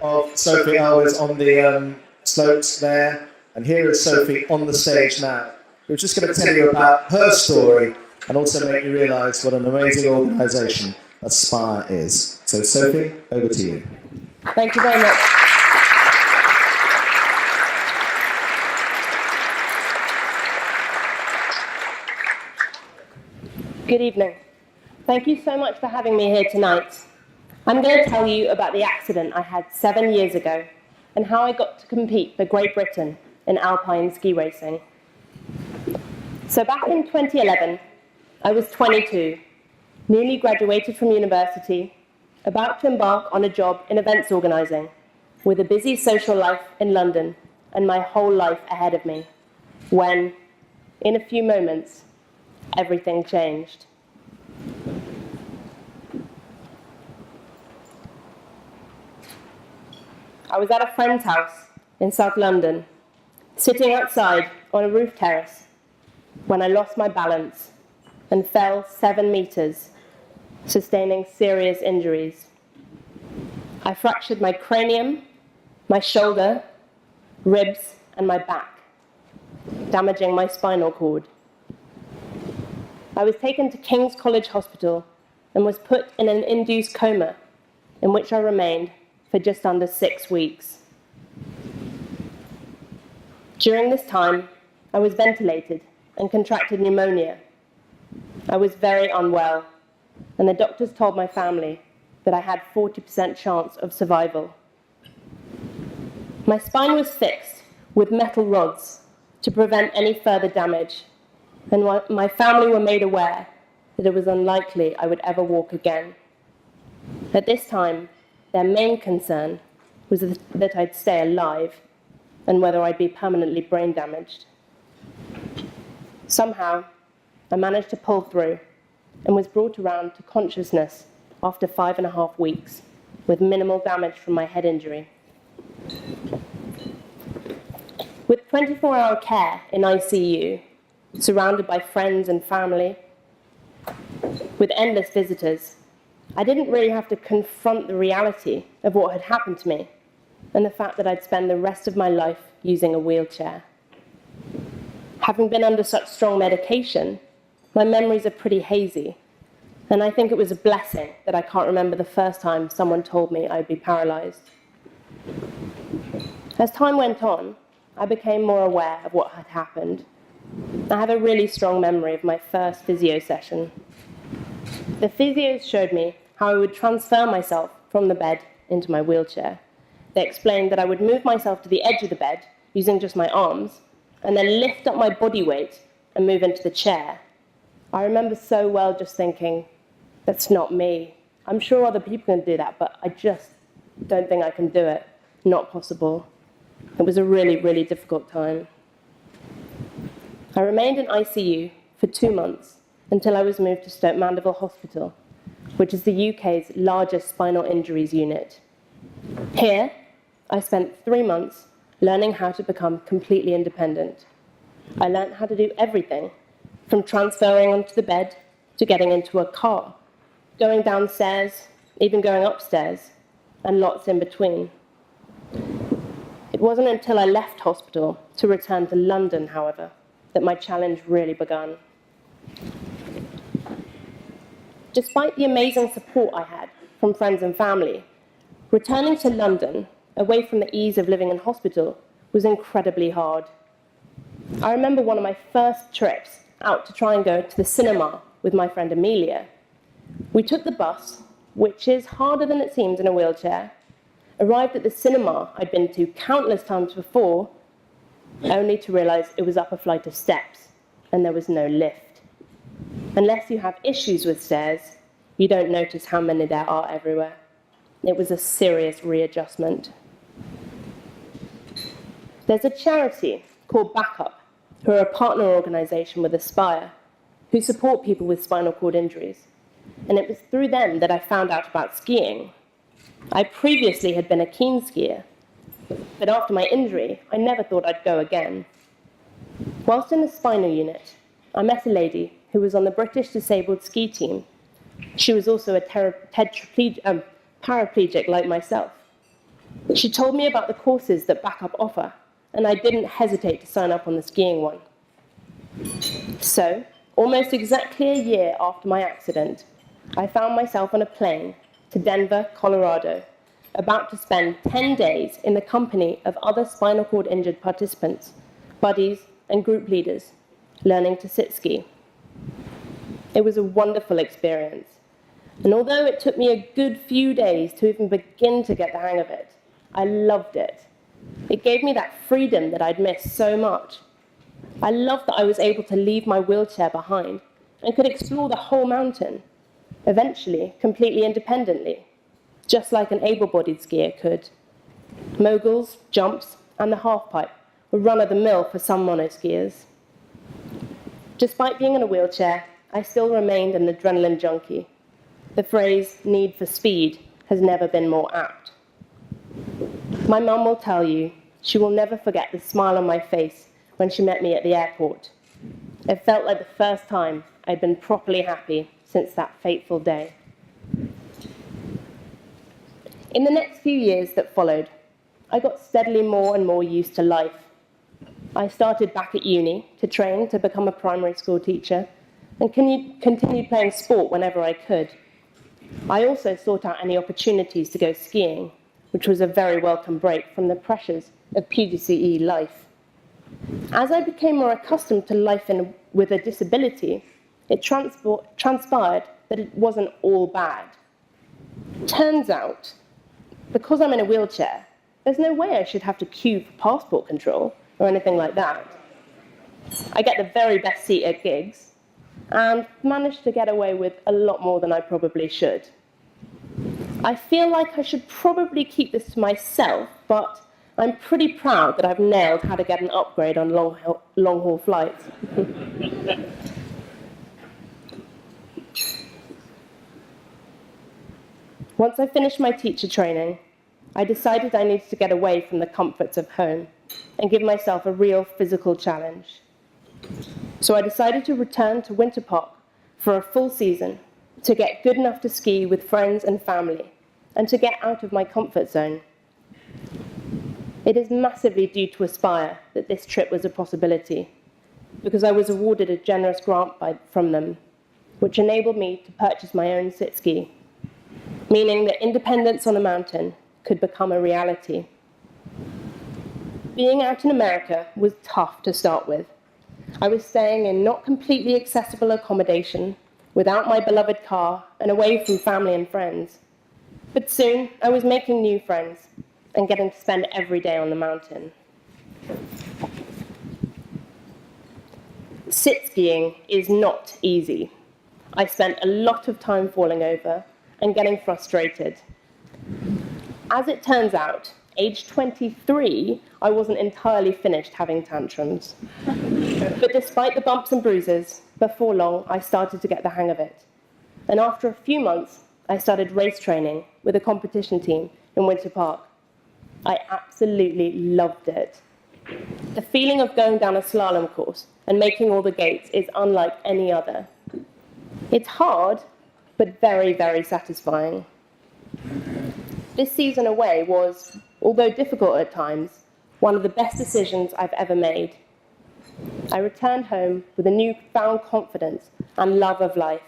of Sophie Elwes on the slopes there, and here is Sophie on the stage now. We're just going to tell you about her story and also make you realise what an amazing organisation Aspire is. So Sophie, over to you. Thank you very much. Good evening. Thank you so much for having me here tonight. I'm going to tell you about the accident I had 7 years ago and how I got to compete for Great Britain in alpine ski racing. So back in 2011, I was 22, newly graduated from university, about to embark on a job in events organising, with a busy social life in London and my whole life ahead of me, when, in a few moments, everything changed. I was at a friend's house in South London, sitting outside on a roof terrace, when I lost my balance and fell 7 meters, sustaining serious injuries. I fractured my cranium, my shoulder, ribs, and my back, damaging my spinal cord. I was taken to King's College Hospital and was put in an induced coma, in which I remained for just under 6 weeks. During this time, I was ventilated and contracted pneumonia. I was very unwell, and the doctors told my family that I had 40% chance of survival. My spine was fixed with metal rods to prevent any further damage, and my family were made aware that it was unlikely I would ever walk again. At this time, their main concern was that I'd stay alive and whether I'd be permanently brain damaged. Somehow, I managed to pull through and was brought around to consciousness after 5.5 weeks, with minimal damage from my head injury. With 24-hour care in ICU, surrounded by friends and family, with endless visitors, I didn't really have to confront the reality of what had happened to me and the fact that I'd spend the rest of my life using a wheelchair. Having been under such strong medication, my memories are pretty hazy, and I think it was a blessing that I can't remember the first time someone told me I'd be paralyzed. As time went on, I became more aware of what had happened. I have a really strong memory of my first physio session. The physios showed me how I would transfer myself from the bed into my wheelchair. They explained that I would move myself to the edge of the bed using just my arms, and then lift up my body weight and move into the chair. I remember so well just thinking, that's not me. I'm sure other people can do that, but I just don't think I can do it. Not possible. It was a really, really difficult time. I remained in ICU for 2 months until I was moved to Stoke Mandeville Hospital, which is the UK's largest spinal injuries unit. Here, I spent 3 months learning how to become completely independent. I learned how to do everything, from transferring onto the bed to getting into a car, going downstairs, even going upstairs, and lots in between. It wasn't until I left hospital to return to London, however, that my challenge really began. Despite the amazing support I had from friends and family, returning to London, away from the ease of living in hospital, was incredibly hard. I remember one of my first trips out to try and go to the cinema with my friend Amelia. We took the bus, which is harder than it seems in a wheelchair, arrived at the cinema I'd been to countless times before, only to realize it was up a flight of steps and there was no lift. Unless you have issues with stairs, you don't notice how many there are everywhere. It was a serious readjustment. There's a charity called Backup, who are a partner organisation with Aspire, who support people with spinal cord injuries. And it was through them that I found out about skiing. I previously had been a keen skier, but after my injury, I never thought I'd go again. Whilst in the spinal unit, I met a lady who was on the British disabled ski team. She was also a paraplegic like myself. She told me about the courses that Backup offer, and I didn't hesitate to sign up on the skiing one. So, almost exactly a year after my accident, I found myself on a plane to Denver, Colorado, about to spend 10 days in the company of other spinal cord injured participants, buddies, and group leaders, learning to sit ski. It was a wonderful experience, and although it took me a good few days to even begin to get the hang of it, I loved it. It gave me that freedom that I'd missed so much. I loved that I was able to leave my wheelchair behind and could explore the whole mountain, eventually completely independently, just like an able-bodied skier could. Moguls, jumps, and the halfpipe were run-of-the-mill for some monoskiers. Despite being in a wheelchair, I still remained an adrenaline junkie. The phrase, need for speed, has never been more apt. My mum will tell you she will never forget the smile on my face when she met me at the airport. It felt like the first time I'd been properly happy since that fateful day. In the next few years that followed, I got steadily more and more used to life. I started back at uni to train to become a primary school teacher and continued playing sport whenever I could. I also sought out any opportunities to go skiing, which was a very welcome break from the pressures of PGCE life. As I became more accustomed to life with a disability, it transpired that it wasn't all bad. Turns out, because I'm in a wheelchair, there's no way I should have to queue for passport control or anything like that. I get the very best seat at gigs and manage to get away with a lot more than I probably should. I feel like I should probably keep this to myself, but I'm pretty proud that I've nailed how to get an upgrade on long-haul flights. Once I finished my teacher training, I decided I needed to get away from the comforts of home and give myself a real physical challenge. So I decided to return to Winter Park for a full season to get good enough to ski with friends and family and to get out of my comfort zone. It is massively due to Aspire that this trip was a possibility, because I was awarded a generous grant from them, which enabled me to purchase my own sit ski, meaning that independence on a mountain could become a reality. Being out in America was tough to start with. I was staying in not completely accessible accommodation, without my beloved car, and away from family and friends. But soon, I was making new friends and getting to spend every day on the mountain. Sit skiing is not easy. I spent a lot of time falling over and getting frustrated. As it turns out, age 23, I wasn't entirely finished having tantrums. But despite the bumps and bruises, before long, I started to get the hang of it. And after a few months, I started race training with a competition team in Winter Park. I absolutely loved it. The feeling of going down a slalom course and making all the gates is unlike any other. It's hard, but very, very satisfying. This season away was, although difficult at times, one of the best decisions I've ever made. I returned home with a newfound confidence and love of life.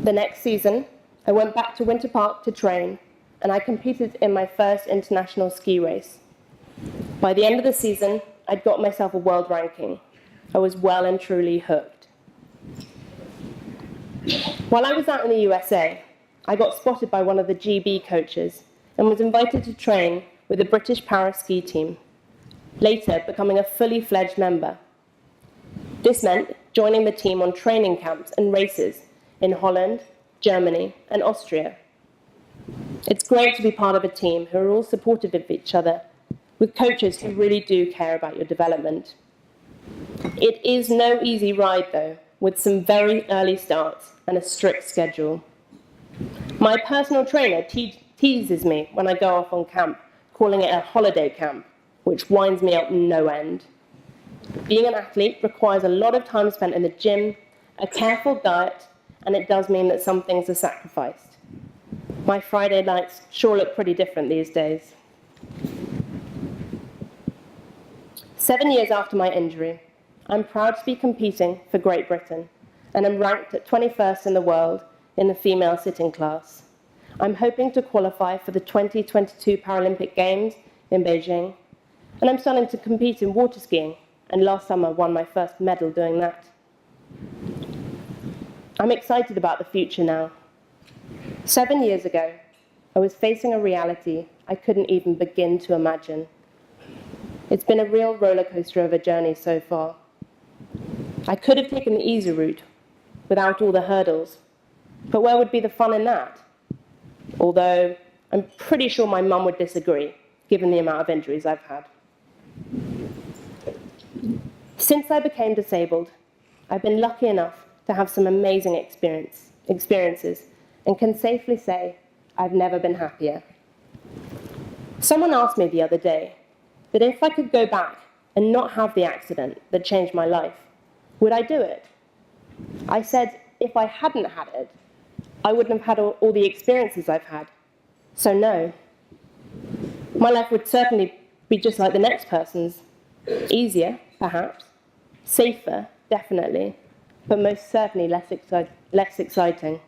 The next season, I went back to Winter Park to train, and I competed in my first international ski race. By the end of the season, I'd got myself a world ranking. I was well and truly hooked. While I was out in the USA, I got spotted by one of the GB coaches and was invited to train with the British para ski team, later becoming a fully fledged member. This meant joining the team on training camps and races in Holland, Germany, and Austria. It's great to be part of a team who are all supportive of each other, with coaches who really do care about your development. It is no easy ride, though, with some very early starts and a strict schedule. My personal trainer teases me when I go off on camp, calling it a holiday camp, which winds me up no end. Being an athlete requires a lot of time spent in the gym, a careful diet, and it does mean that some things are sacrificed. My Friday nights sure look pretty different these days. 7 years after my injury, I'm proud to be competing for Great Britain, and I'm ranked at 21st in the world in the female sitting class. I'm hoping to qualify for the 2022 Paralympic Games in Beijing, and I'm starting to compete in water skiing, and last summer won my first medal doing that. I'm excited about the future now. 7 years ago, I was facing a reality I couldn't even begin to imagine. It's been a real roller coaster of a journey so far. I could have taken the easy route without all the hurdles, but where would be the fun in that? Although I'm pretty sure my mum would disagree, given the amount of injuries I've had. Since I became disabled, I've been lucky enough to have some amazing experiences and can safely say I've never been happier. Someone asked me the other day that if I could go back and not have the accident that changed my life, would I do it? I said if I hadn't had it, I wouldn't have had all the experiences I've had. So no. My life would certainly be just like the next person's. Easier, perhaps. Safer, definitely. But most certainly less exciting.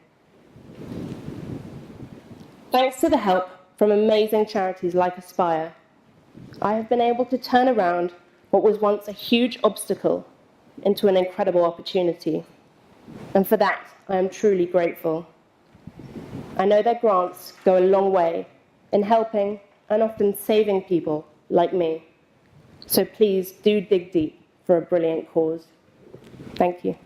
Thanks to the help from amazing charities like Aspire, I have been able to turn around what was once a huge obstacle into an incredible opportunity. And for that, I am truly grateful. I know their grants go a long way in helping and often saving people like me. So please do dig deep for a brilliant cause. Thank you.